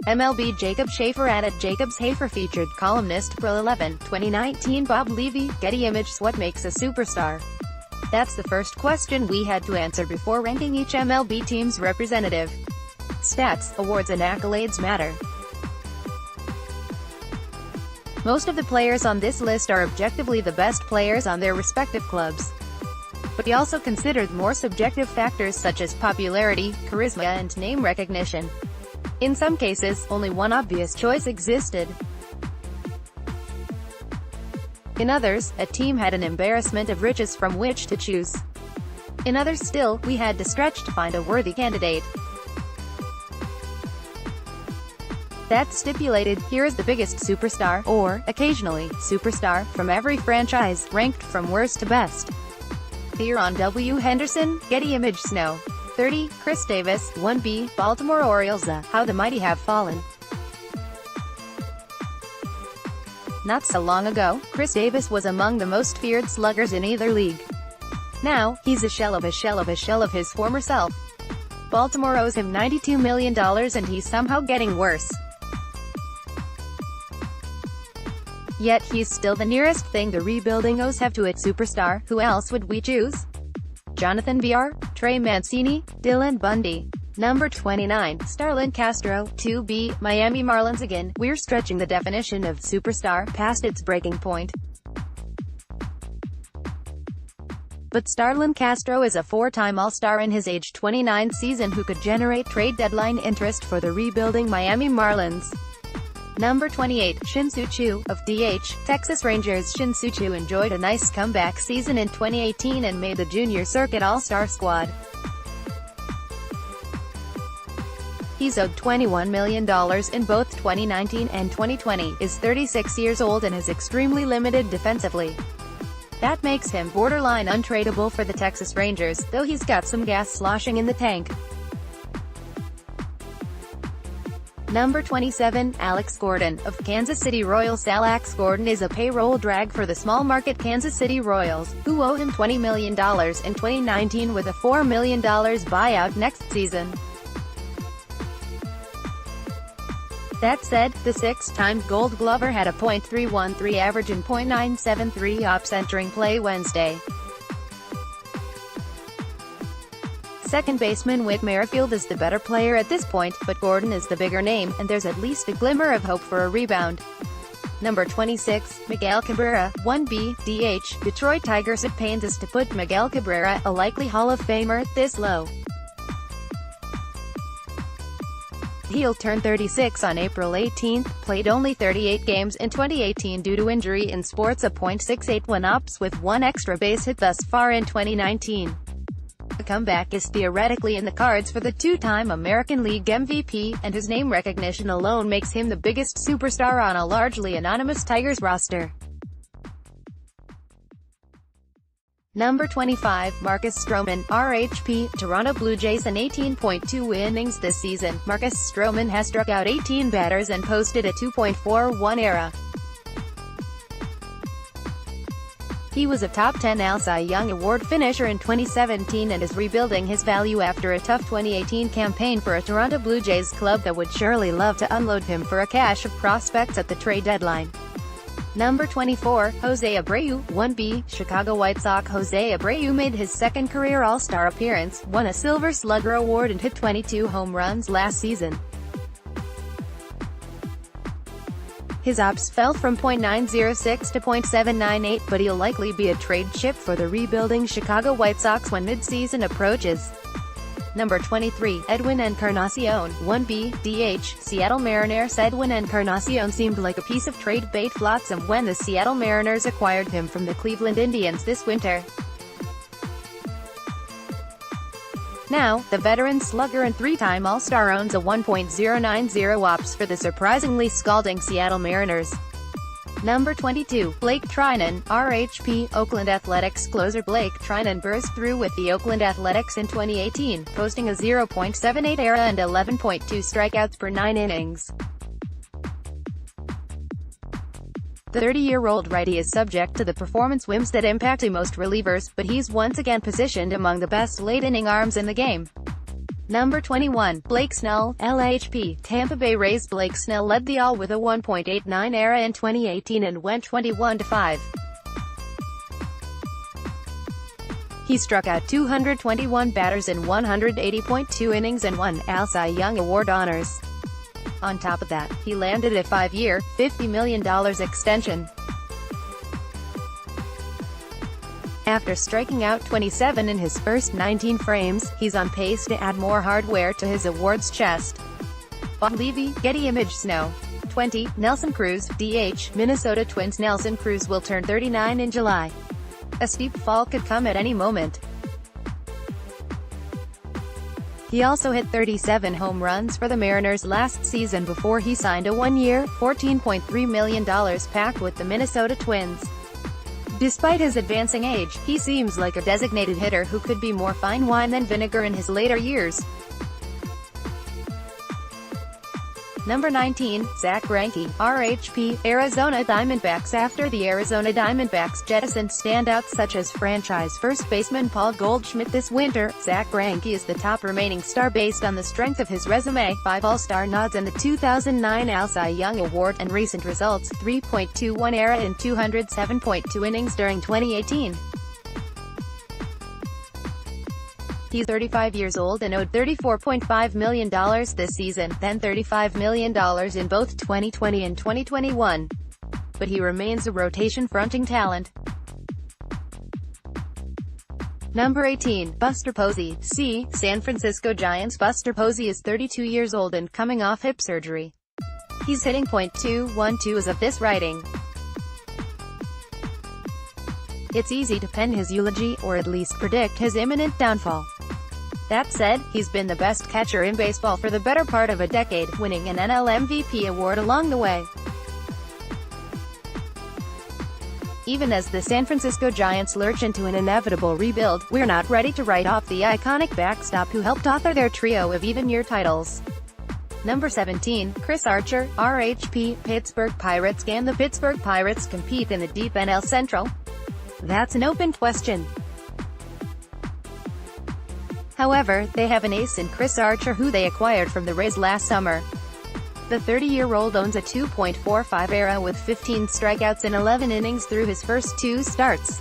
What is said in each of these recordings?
MLBJacob Shafer at @JacobsHafer featured ColumnistApril 11, 2019 Bob Levey, Getty ImagesWhat. What makes a superstar? That's the first question we had to answer before ranking each MLB team's representative. Stats, awards and accolades matter. Most of the players on this list are objectively the best players on their respective clubs. But he also considered more subjective factors such as popularity, charisma and name recognition. In some cases, only one obvious choice existed. In others, a team had an embarrassment of riches from which to choose. In others still, we had to stretch to find a worthy candidate. That stipulated, here is the biggest superstar, or, occasionally, superstar, from every franchise, ranked from worst to best. Here on W. Henderson, Getty Image Snow. 30, Chris Davis, 1B, Baltimore Orioles. How the Mighty Have Fallen. Not so long ago, Chris Davis was among the most feared sluggers in either league. Now, he's a shell of a shell of a shell of his former self. Baltimore owes him $92 million and he's somehow getting worse. Yet he's still the nearest thing the rebuilding O's have to its superstar. Who else would we choose? Jonathan VR, Trey Mancini, Dylan Bundy. Number 29, Starlin Castro, 2B, Miami Marlins. Again, we're stretching the definition of superstar past its breaking point. But Starlin Castro is a four-time All-Star in his age 29 season who could generate trade deadline interest for the rebuilding Miami Marlins. Number 28, Shin-Soo Choo, of DH, Texas Rangers. Shin-Soo Choo enjoyed a nice comeback season in 2018 and made the junior circuit All-Star squad. He's owed $21 million in both 2019 and 2020, is 36 years old and is extremely limited defensively. That makes him borderline untradeable for the Texas Rangers, though he's got some gas sloshing in the tank. Number 27, Alex Gordon, of Kansas City Royals. Alex Gordon is a payroll drag for the small-market Kansas City Royals, who owe him $20 million in 2019 with a $4 million buyout next season. That said, the six-time Gold Glover had a .313 average and .973 ops entering play Wednesday. Second baseman Whit Merrifield is the better player at this point, but Gordon is the bigger name, and there's at least a glimmer of hope for a rebound. Number 26, Miguel Cabrera, 1B, DH, Detroit Tigers. It pains us to put Miguel Cabrera, a likely Hall of Famer, this low. He'll turn 36 on April 18, played only 38 games in 2018 due to injury in sports. A .681 ops with one extra base hit thus far in 2019. A comeback is theoretically in the cards for the two-time American League MVP, and his name recognition alone makes him the biggest superstar on a largely anonymous Tigers roster. Number 25, Marcus Stroman, RHP, Toronto Blue Jays. In 18.2 innings this season, Marcus Stroman has struck out 18 batters and posted a 2.41 ERA. He was a top 10 AL Cy Young Award finisher in 2017 and is rebuilding his value after a tough 2018 campaign for a Toronto Blue Jays club that would surely love to unload him for a cache of prospects at the trade deadline. Number 24, Jose Abreu, 1B, Chicago White Sox. Jose Abreu made his second career All-Star appearance, won a Silver Slugger award and hit 22 home runs last season. His ops fell from .906 to .798, but he'll likely be a trade chip for the rebuilding Chicago White Sox when mid-season approaches. Number 23, Edwin Encarnacion, 1B, DH, Seattle Mariners. Edwin Encarnacion seemed like a piece of trade bait flotsam when the Seattle Mariners acquired him from the Cleveland Indians this winter. Now, the veteran slugger and three-time All-Star owns a 1.090 ops for the surprisingly scalding Seattle Mariners. Number 22, Blake Trinan, RHP, Oakland Athletics. Closer Blake Trinan burst through with the Oakland Athletics in 2018, posting a 0.78 ERA and 11.2 strikeouts per 9 innings. The 30-year-old righty is subject to the performance whims that impact most relievers, but he's once again positioned among the best late-inning arms in the game. Number 21, Blake Snell, LHP. Tampa Bay Rays Blake Snell led the All with a 1.89 ERA in 2018 and went 21-5. He struck out 221 batters in 180.2 innings and won AL Cy Young Award honors. On top of that, he landed a 5-year, $50 million extension. After striking out 27 in his first 19 frames, he's on pace to add more hardware to his awards chest. Levey, Getty ImagesWhat. 20, Nelson Cruz, DH. Minnesota Twins Nelson Cruz will turn 39 in July. A steep fall could come at any moment. He also hit 37 home runs for the Mariners last season before he signed a 1-year, $14.3 million pact with the Minnesota Twins. Despite his advancing age, he seems like a designated hitter who could be more fine wine than vinegar in his later years. Number 19, Zack Greinke, RHP, Arizona Diamondbacks. After the Arizona Diamondbacks jettisoned standouts such as franchise first baseman Paul Goldschmidt this winter, Zack Greinke is the top remaining star based on the strength of his resume, 5 All-Star nods and the 2009 AL Cy Young Award, and recent results, 3.21 ERA in 207.2 innings during 2018. He's 35 years old and owed $34.5 million this season, then $35 million in both 2020 and 2021. But he remains a rotation-fronting talent. Number 18, Buster Posey, San Francisco Giants. Buster Posey is 32 years old and coming off hip surgery. He's hitting .212 as of this writing. It's easy to pen his eulogy, or at least predict his imminent downfall. That said, he's been the best catcher in baseball for the better part of a decade, winning an NL MVP award along the way. Even as the San Francisco Giants lurch into an inevitable rebuild, we're not ready to write off the iconic backstop who helped author their trio of even-year titles. Number 17, Chris Archer, RHP, Pittsburgh Pirates. Can the Pittsburgh Pirates compete in the deep NL Central? That's an open question. However, they have an ace in Chris Archer who they acquired from the Rays last summer. The 30-year-old owns a 2.45 ERA with 15 strikeouts in 11 innings through his first 2 starts.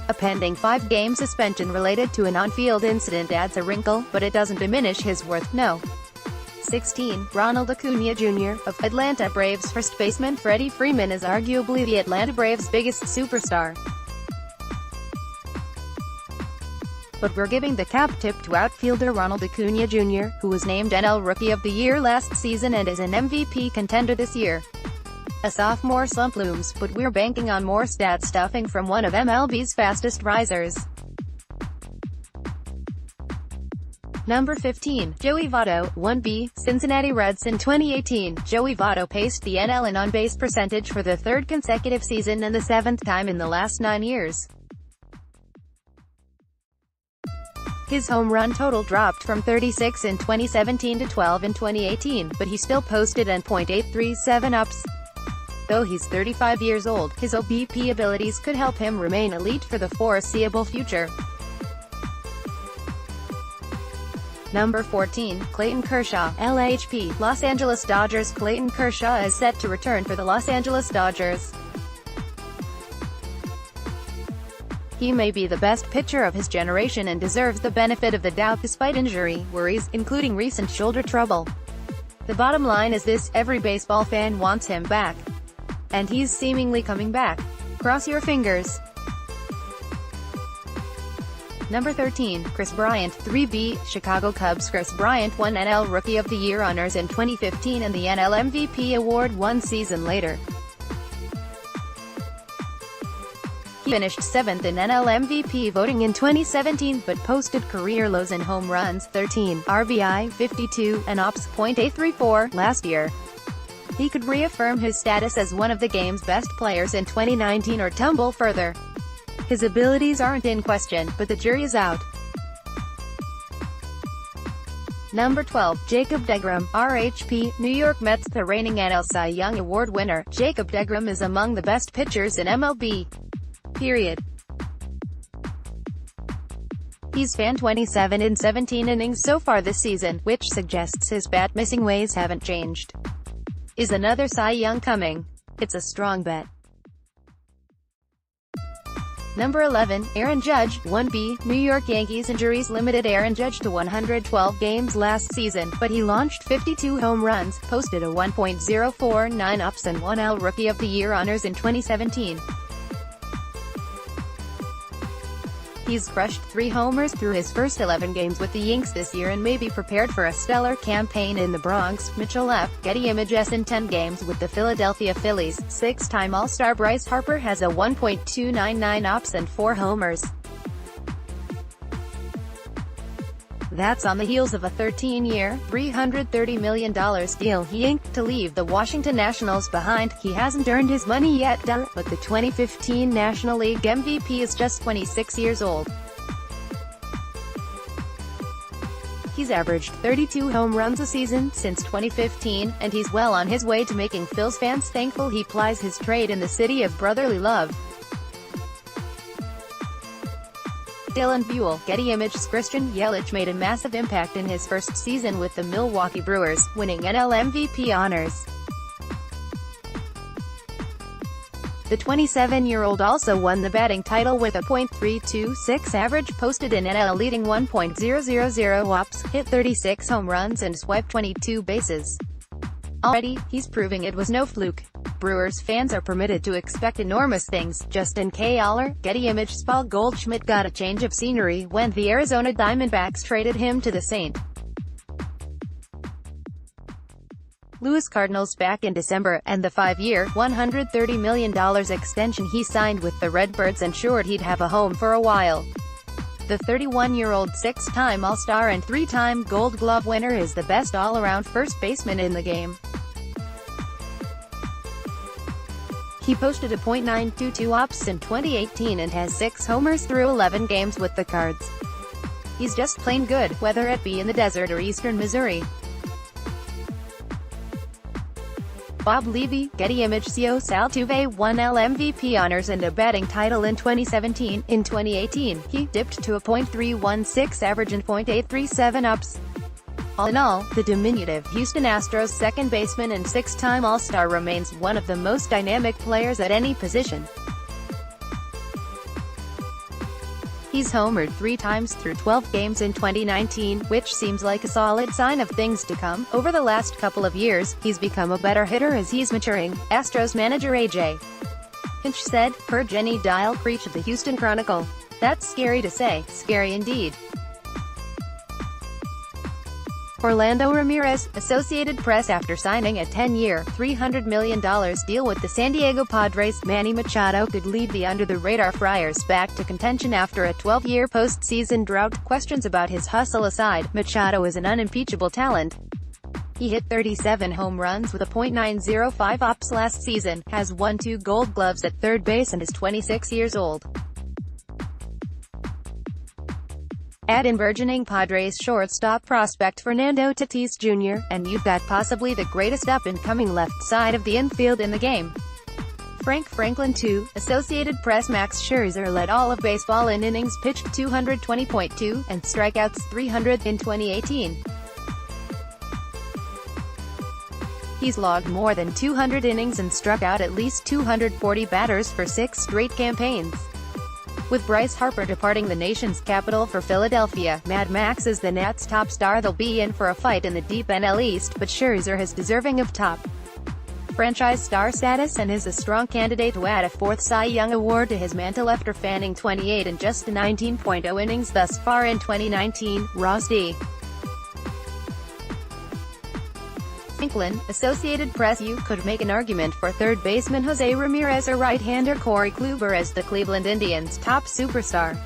A pending 5-game suspension related to an on-field incident adds a wrinkle, but it doesn't diminish his worth. No. 16, Ronald Acuna Jr. of Atlanta Braves. First baseman Freddie Freeman is arguably the Atlanta Braves' biggest superstar. But we're giving the cap tip to outfielder Ronald Acuna Jr., who was named NL Rookie of the Year last season and is an MVP contender this year. A sophomore slump looms, but we're banking on more stat stuffing from one of MLB's fastest risers. Number 15, Joey Votto, 1B, Cincinnati Reds. In 2018, Joey Votto paced the NL in on-base percentage for the 3rd consecutive season and the 7th time in the last 9 years. His home run total dropped from 36 in 2017 to 12 in 2018, but he still posted an .837 ups. Though he's 35 years old, his OBP abilities could help him remain elite for the foreseeable future. Number 14, Clayton Kershaw, LHP, Los Angeles Dodgers. Clayton Kershaw is set to return for the Los Angeles Dodgers. He may be the best pitcher of his generation and deserves the benefit of the doubt despite injury worries, including recent shoulder trouble. The bottom line is this: every baseball fan wants him back. And he's seemingly coming back. Cross your fingers. Number 13, Kris Bryant, 3B, Chicago Cubs. Kris Bryant won NL Rookie of the Year honors in 2015 and the NL MVP award 1 season later. He finished 7th in NL MVP voting in 2017, but posted career lows in home runs, 13, RBI, 52, and OPS, .834, last year. He could reaffirm his status as one of the game's best players in 2019 or tumble further. His abilities aren't in question, but the jury is out. Number 12, Jacob deGrom, RHP, New York Mets. The reigning NL Cy Young Award winner, Jacob deGrom is among the best pitchers in MLB. Period. He's fan 27 in 17 innings so far this season, which suggests his bat-missing ways haven't changed. Is another Cy Young coming? It's a strong bet. Number 11, Aaron Judge, 1B. New York Yankees injuries limited Aaron Judge to 112 games last season, but he launched 52 home runs, posted a 1.049 OPS and won AL Rookie of the Year honors in 2017. He's crushed 3 homers through his first 11 games with the Yanks this year and may be prepared for a stellar campaign in the Bronx. Mitchell F. Getty Images in 10 games with the Philadelphia Phillies. 6-time All-Star Bryce Harper has a 1.299 OPS and 4 homers. That's on the heels of a 13-year, $330 million deal he inked to leave the Washington Nationals behind. He hasn't earned his money yet, but the 2015 National League MVP is just 26 years old. He's averaged 32 home runs a season since 2015, and he's well on his way to making Phil's fans thankful he plies his trade in the city of brotherly love. Dylan Buell, Getty Images. Christian Yelich made a massive impact in his first season with the Milwaukee Brewers, winning NL MVP honors. The 27-year-old also won the batting title with a .326 average, posted an NL leading 1.000 OPS, hit 36 home runs and swiped 22 bases. Already, he's proving it was no fluke. Brewers fans are permitted to expect enormous things. Justin K. Aller, Getty Images. Paul Goldschmidt got a change of scenery when the Arizona Diamondbacks traded him to the St. Louis Cardinals back in December, and the 5-year, $130 million extension he signed with the Redbirds ensured he'd have a home for a while. The 31-year-old 6-time All-Star and 3-time Gold Glove winner is the best all-around first baseman in the game. He posted a .922 OPS in 2018 and has 6 homers through 11 games with the Cards. He's just plain good, whether it be in the desert or eastern Missouri. Bob Levey, Getty Images. Altuve won AL MVP honors and a batting title in 2017. In 2018, he dipped to a .316 average and .837 OPS. All in all, the diminutive Houston Astros second baseman and 6-time All-Star remains one of the most dynamic players at any position. He's homered 3 times through 12 games in 2019, which seems like a solid sign of things to come. Over the last couple of years, he's become a better hitter as he's maturing, Astros manager A.J. Hinch said, per Jenny Dial Creech of the Houston Chronicle. That's scary to say, scary indeed. Orlando Ramirez, Associated Press. After signing a 10-year, $300 million deal with the San Diego Padres, Manny Machado could lead the under-the-radar Friars back to contention after a 12-year postseason drought. Questions about his hustle aside, Machado is an unimpeachable talent. He hit 37 home runs with a .905 OPS last season, has won 2 Gold Gloves at third base and is 26 years old. Add in burgeoning Padres shortstop prospect Fernando Tatis Jr., and you've got possibly the greatest up-and-coming left side of the infield in the game. Frank Franklin too, Associated Press. Max Scherzer led all of baseball in innings pitched 220.2, and strikeouts 300 in 2018. He's logged more than 200 innings and struck out at least 240 batters for 6 straight campaigns. With Bryce Harper departing the nation's capital for Philadelphia, Mad Max is the Nats' top star. They'll be in for a fight in the deep NL East, but Scherzer is deserving of top franchise star status and is a strong candidate to add a 4th Cy Young award to his mantle after fanning 28 in just 19.0 innings thus far in 2019. Ross D. Franklin, Associated Press. You could make an argument for third baseman Jose Ramirez or right-hander Corey Kluber as the Cleveland Indians' top superstar.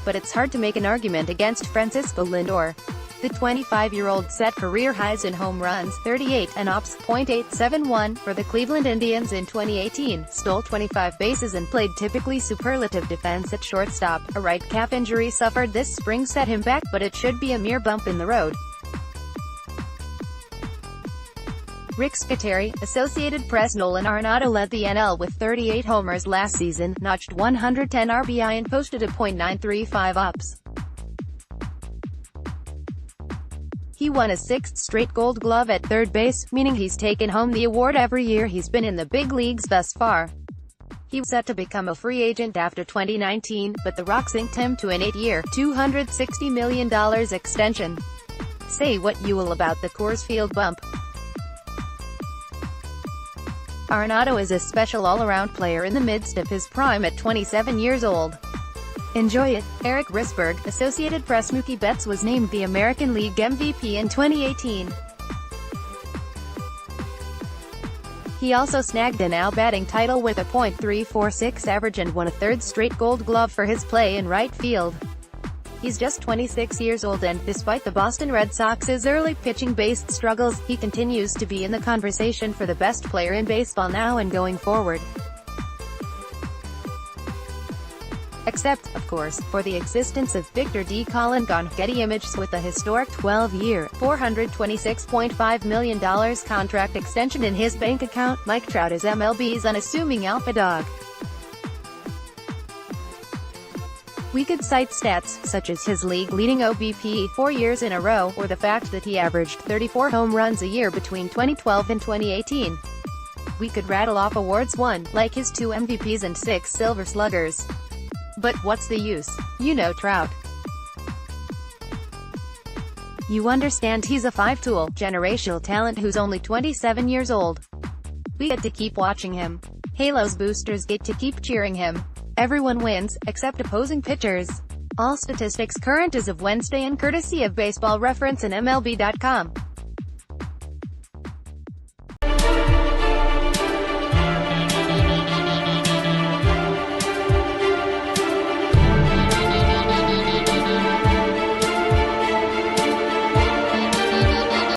But it's hard to make an argument against Francisco Lindor. The 25-year-old set career highs in home runs, 38, and OPS, .871, for the Cleveland Indians in 2018, stole 25 bases and played typically superlative defense at shortstop. A right calf injury suffered this spring set him back, but it should be a mere bump in the road. Rick Scateri, Associated Press. Nolan Arenado led the NL with 38 homers last season, notched 110 RBI and posted a .935 OPS. He won a sixth straight Gold Glove at third base, meaning he's taken home the award every year he's been in the big leagues thus far. He was set to become a free agent after 2019, but the Rocks inked him to an 8-year, $260 million extension. Say what you will about the Coors Field bump. Arenado is a special all-around player in the midst of his prime at 27 years old. Enjoy it. Eric Risberg, Associated Press. Mookie Betts was named the American League MVP in 2018. He also snagged an AL batting title with a .346 average and won a third straight Gold Glove for his play in right field. He's just 26 years old and, despite the Boston Red Sox's early pitching-based struggles, he continues to be in the conversation for the best player in baseball now and going forward. Except, of course, for the existence of Victor D. Colin on Getty ImagesWhat with a historic 12-year, $426.5 million contract extension in his bank account. Mike Trout is MLB's unassuming alpha dog. We could cite stats, such as his league-leading OBP 4 years in a row, or the fact that he averaged 34 home runs a year between 2012 and 2018. We could rattle off awards won, like his 2 MVPs and 6 Silver Sluggers. But what's the use? You know Trout. You understand he's a five-tool, generational talent who's only 27 years old. We get to keep watching him. Halos boosters get to keep cheering him. Everyone wins, except opposing pitchers. All statistics current as of Wednesday and courtesy of Baseball Reference and MLB.com.